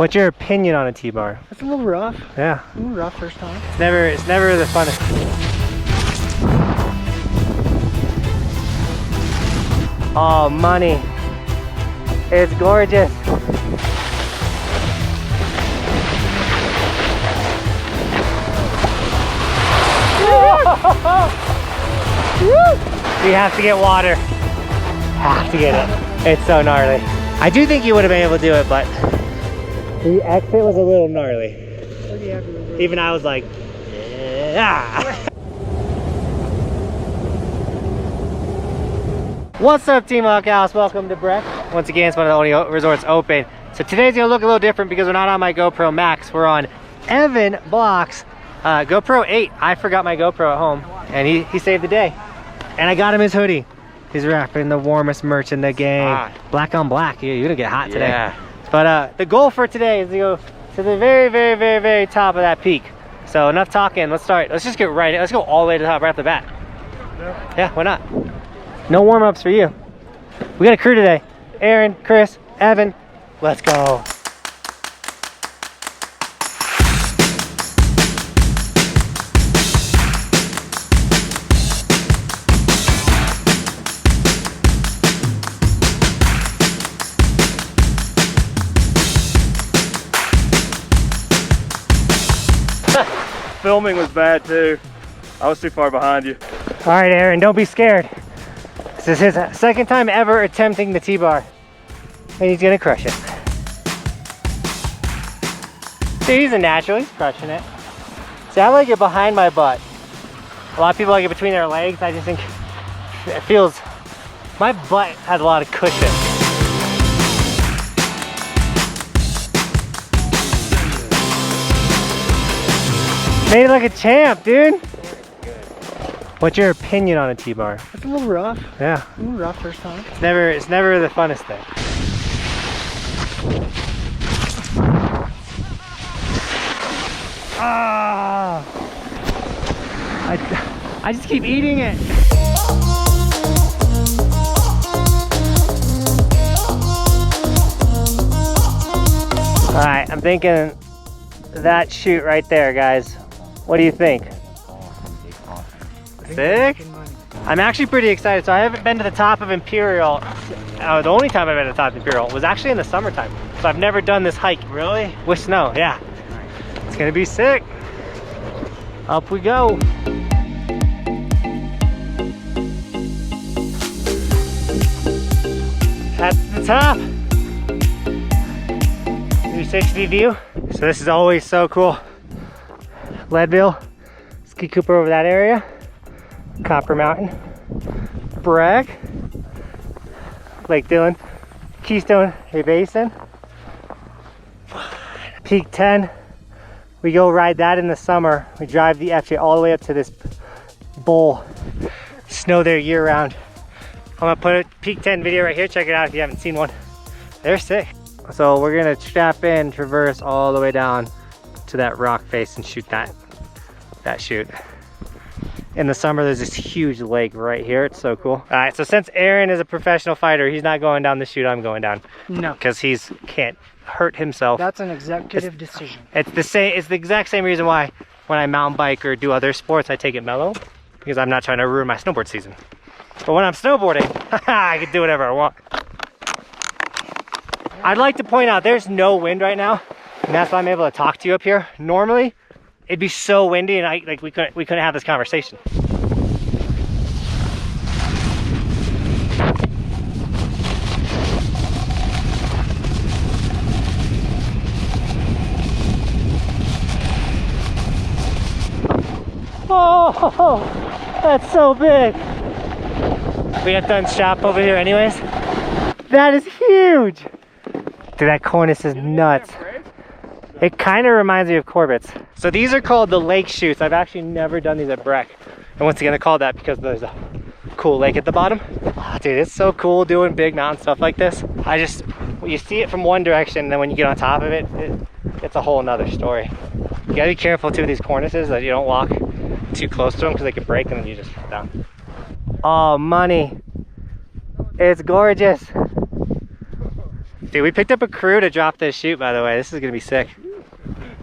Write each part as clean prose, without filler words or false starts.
What's your opinion on a T-bar? It's a little rough. Yeah. A little rough first time. It's never the funnest. Oh, money. It's gorgeous. We have to get water. Have to get it. It's so gnarly. I do think you would have been able to do it, but the exit was a little gnarly. Even I was like, yeah. What's up, Team Buckhouse? Welcome to Breck. Once again, it's one of the only resorts open. So today's gonna look a little different because we're not on my GoPro Max. We're on Evan Block's GoPro 8. I forgot my GoPro at home, and he saved the day. And I got him his hoodie. He's wrapping the warmest merch in the game. Black on black. You're gonna get hot today. Yeah. But the goal for today is to go to the very top of that peak. So enough talking. Let's start. Let's just get right in. Let's go all the way to the top right off the bat. Yeah, why not? No warm-ups for you. We got a crew today. Aaron, Chris, Evan. Let's go. Filming was bad too. I was too far behind you. All right, Aaron, don't be scared. This is his second time ever attempting the T-bar, and he's gonna crush it. See, he's a natural, he's crushing it. See, I like it behind my butt. A lot of people like it between their legs. I just think it feels, my butt has a lot of cushion. Made it like a champ, dude. What's your opinion on a T-bar? It's a little rough. Yeah. A little rough first time. It's never the funnest thing. Ah! I just keep eating it. All right, I'm thinking that chute right there, guys. What do you think? Sick? I'm actually pretty excited. So I haven't been to the top of Imperial. The only time I've been to the top of Imperial was actually in the summertime. So I've never done this hike. Really? With snow, yeah. It's gonna be sick. Up we go. At the top. 360 view. So this is always so cool. Leadville, Ski Cooper over that area, Copper Mountain, Breck, Lake Dillon, Keystone Basin, Peak 10. We go ride that in the summer. We drive the FJ all the way up to this bowl. Snow there year round. I'm gonna put a Peak 10 video right here. Check it out if you haven't seen one. They're sick. So we're gonna strap in, traverse all the way down to that rock face and shoot that chute. In the summer, there's this huge lake right here. It's so cool. All right, so since Aaron is a professional fighter, he's not going down the chute, I'm going down. No. Because can't hurt himself. That's an executive decision. It's the exact same reason why when I mountain bike or do other sports, I take it mellow, because I'm not trying to ruin my snowboard season. But when I'm snowboarding, I can do whatever I want. I'd like to point out there's no wind right now, and that's why I'm able to talk to you up here. Normally, it'd be so windy and we couldn't have this conversation. Oh, that's so big. We got done shop over here anyways. That is huge. Dude, that cornice is nuts. It kind of reminds me of Corbett's. So these are called the lake chutes. I've actually never done these at Breck. And once again, they're called that because there's a cool lake at the bottom. Oh, dude, it's so cool doing big mountain stuff like this. You see it from one direction, and then when you get on top of it, it's a whole nother story. You gotta be careful too with these cornices that you don't walk too close to them because they could break and then you just fall down. Oh, money. It's gorgeous. Dude, we picked up a crew to drop this chute, by the way. This is gonna be sick.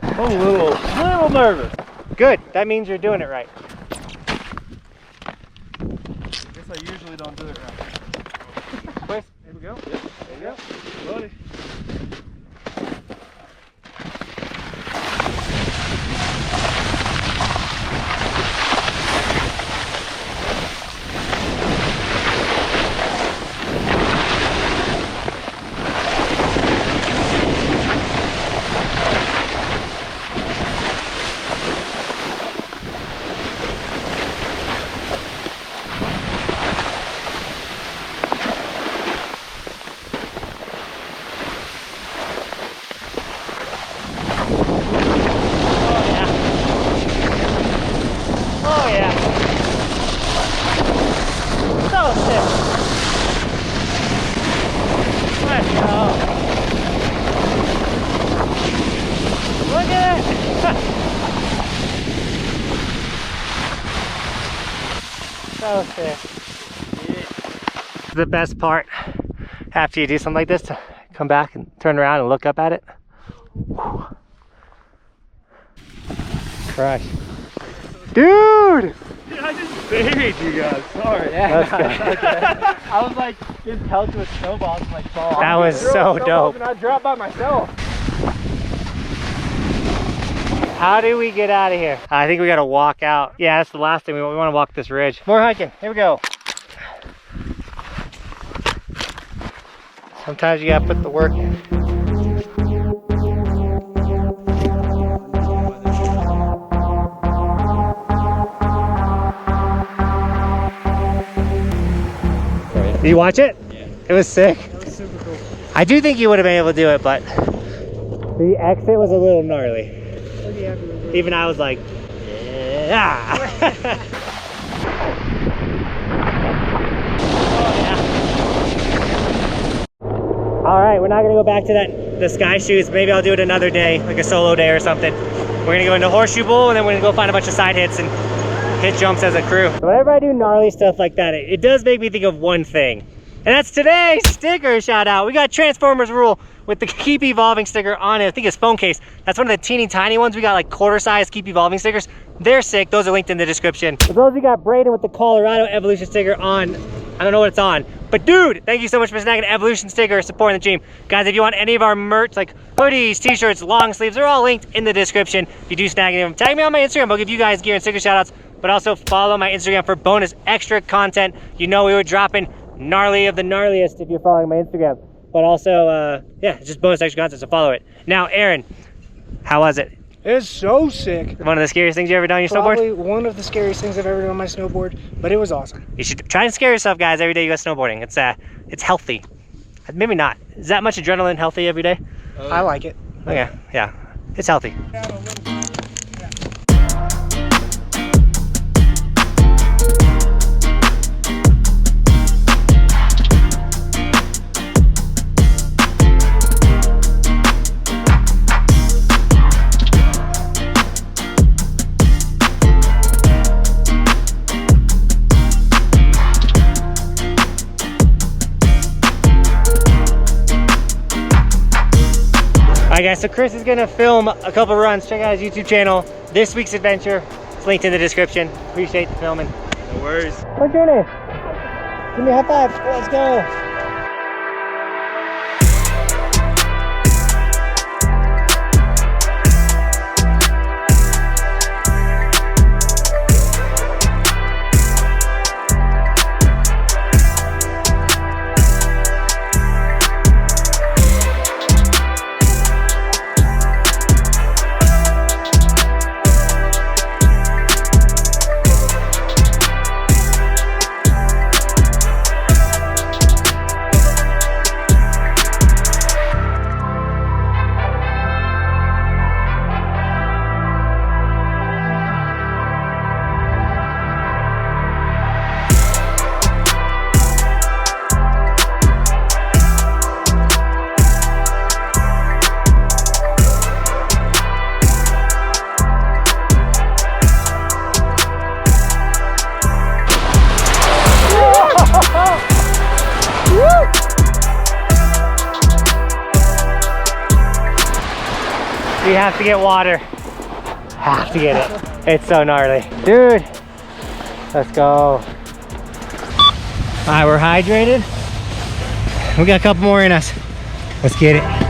I'm a little nervous. Good, that means you're doing it right. I guess I usually don't do it right. Chris, here we go. Yep. There you go. Buddy. Oh yeah. So sick. Let's go. Look at it. So sick. The best part after you do something like this, to come back and turn around and look up at it. Whew. Crush. Dude! Dude, I just buried you guys. Sorry. Let's go. I was like, getting held to a snowball and like fall off. That was so dope. And I dropped by myself. How do we get out of here? I think we gotta walk out. Yeah, that's the last thing. We want to walk this ridge. More hiking. Here we go. Sometimes you gotta put the work in. Did you watch it? Yeah. It was sick. That was super cool. I do think you would have been able to do it, but the exit was a little gnarly. Pretty happy with it. Even I was like, yeah. All right, we're not gonna go back to the sky chutes. Maybe I'll do it another day, like a solo day or something. We're gonna go into Horseshoe Bowl, and then we're gonna go find a bunch of side hits and hit jumps as a crew. So whenever I do gnarly stuff like that, it does make me think of one thing. And that's today's sticker shout out. We got Transformers Rule with the Keep Evolving sticker on it. I think it's phone case. That's one of the teeny tiny ones. We got like quarter size Keep Evolving stickers. They're sick. Those are linked in the description. As well as we got Braden with the Colorado Evolution sticker on. I don't know what it's on. But dude, thank you so much for snagging an Evolution sticker, supporting the team. Guys, if you want any of our merch, like hoodies, t-shirts, long sleeves, they're all linked in the description. If you do snag any of them, tag me on my Instagram. I'll give you guys gear and sticker shout outs. But also follow my Instagram for bonus extra content. You know we were dropping gnarly of the gnarliest if you're following my Instagram. But also, yeah, it's just bonus extra content, so follow it. Now, Aaron, how was it? It was so sick. One of the scariest things you ever done on your snowboard? Probably one of the scariest things I've ever done on my snowboard, but it was awesome. You should try and scare yourself, guys, every day you go snowboarding. It's healthy. Maybe not. Is that much adrenaline healthy every day? I like it. Okay, yeah, it's healthy. Alright guys, so Chris is gonna film a couple runs. Check out his YouTube channel. This week's adventure. It's linked in the description. Appreciate the filming. No worries. What's your name? Give me a high five. Let's go. We have to get water. Have to get it. It's so gnarly. Dude, let's go. All right, we're hydrated. We got a couple more in us. Let's get it.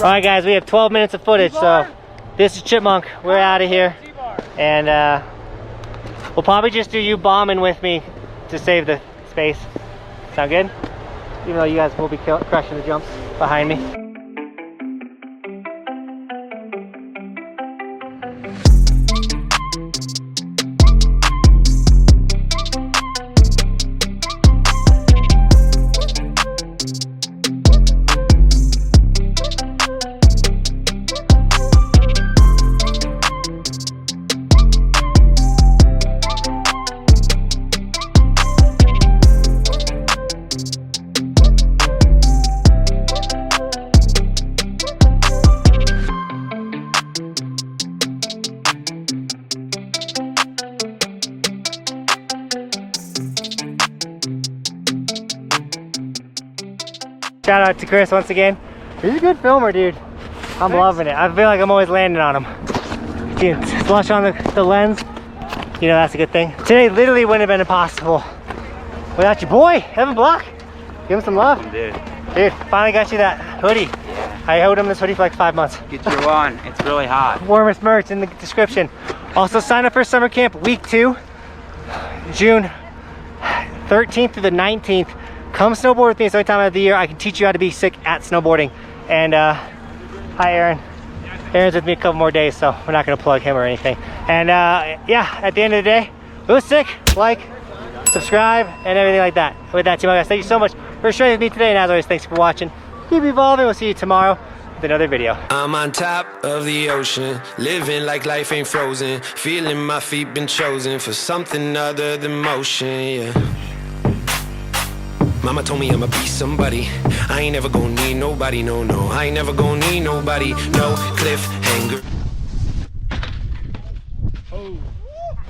All right, guys, we have 12 minutes of footage, so this is Chipmunk. We're out of here, and we'll probably just do you bombing with me to save the space. Sound good? Even though you guys will be crushing the jumps behind me. Shout out to Chris once again. He's a good filmer, dude. I'm loving it. I feel like I'm always landing on him. You can flush on the lens. You know, that's a good thing. Today literally wouldn't have been impossible without your boy, Evan Block. Give him some love. Dude, Finally got you that hoodie. yeah. I owed him this hoodie for like 5 months. Get your one. It's really hot. Warmest merch in the description. Also, sign up for summer camp week 2, June 13th through the 19th. Come snowboard with me. It's the only time of the year I can teach you how to be sick at snowboarding. And hi, Aaron. Aaron's with me a couple more days, so we're not gonna plug him or anything. And yeah, at the end of the day, it was sick. Like, subscribe, and everything like that. With that, team, guys, thank you so much for sharing with me today. And as always, thanks for watching. Keep evolving. We'll see you tomorrow with another video. I'm on top of the ocean, living like life ain't frozen, feeling my feet been chosen for something other than motion, yeah. Mama told me I'ma be somebody. I ain't never gonna need nobody, no, no. I ain't never gonna need nobody, no cliffhanger. Oh.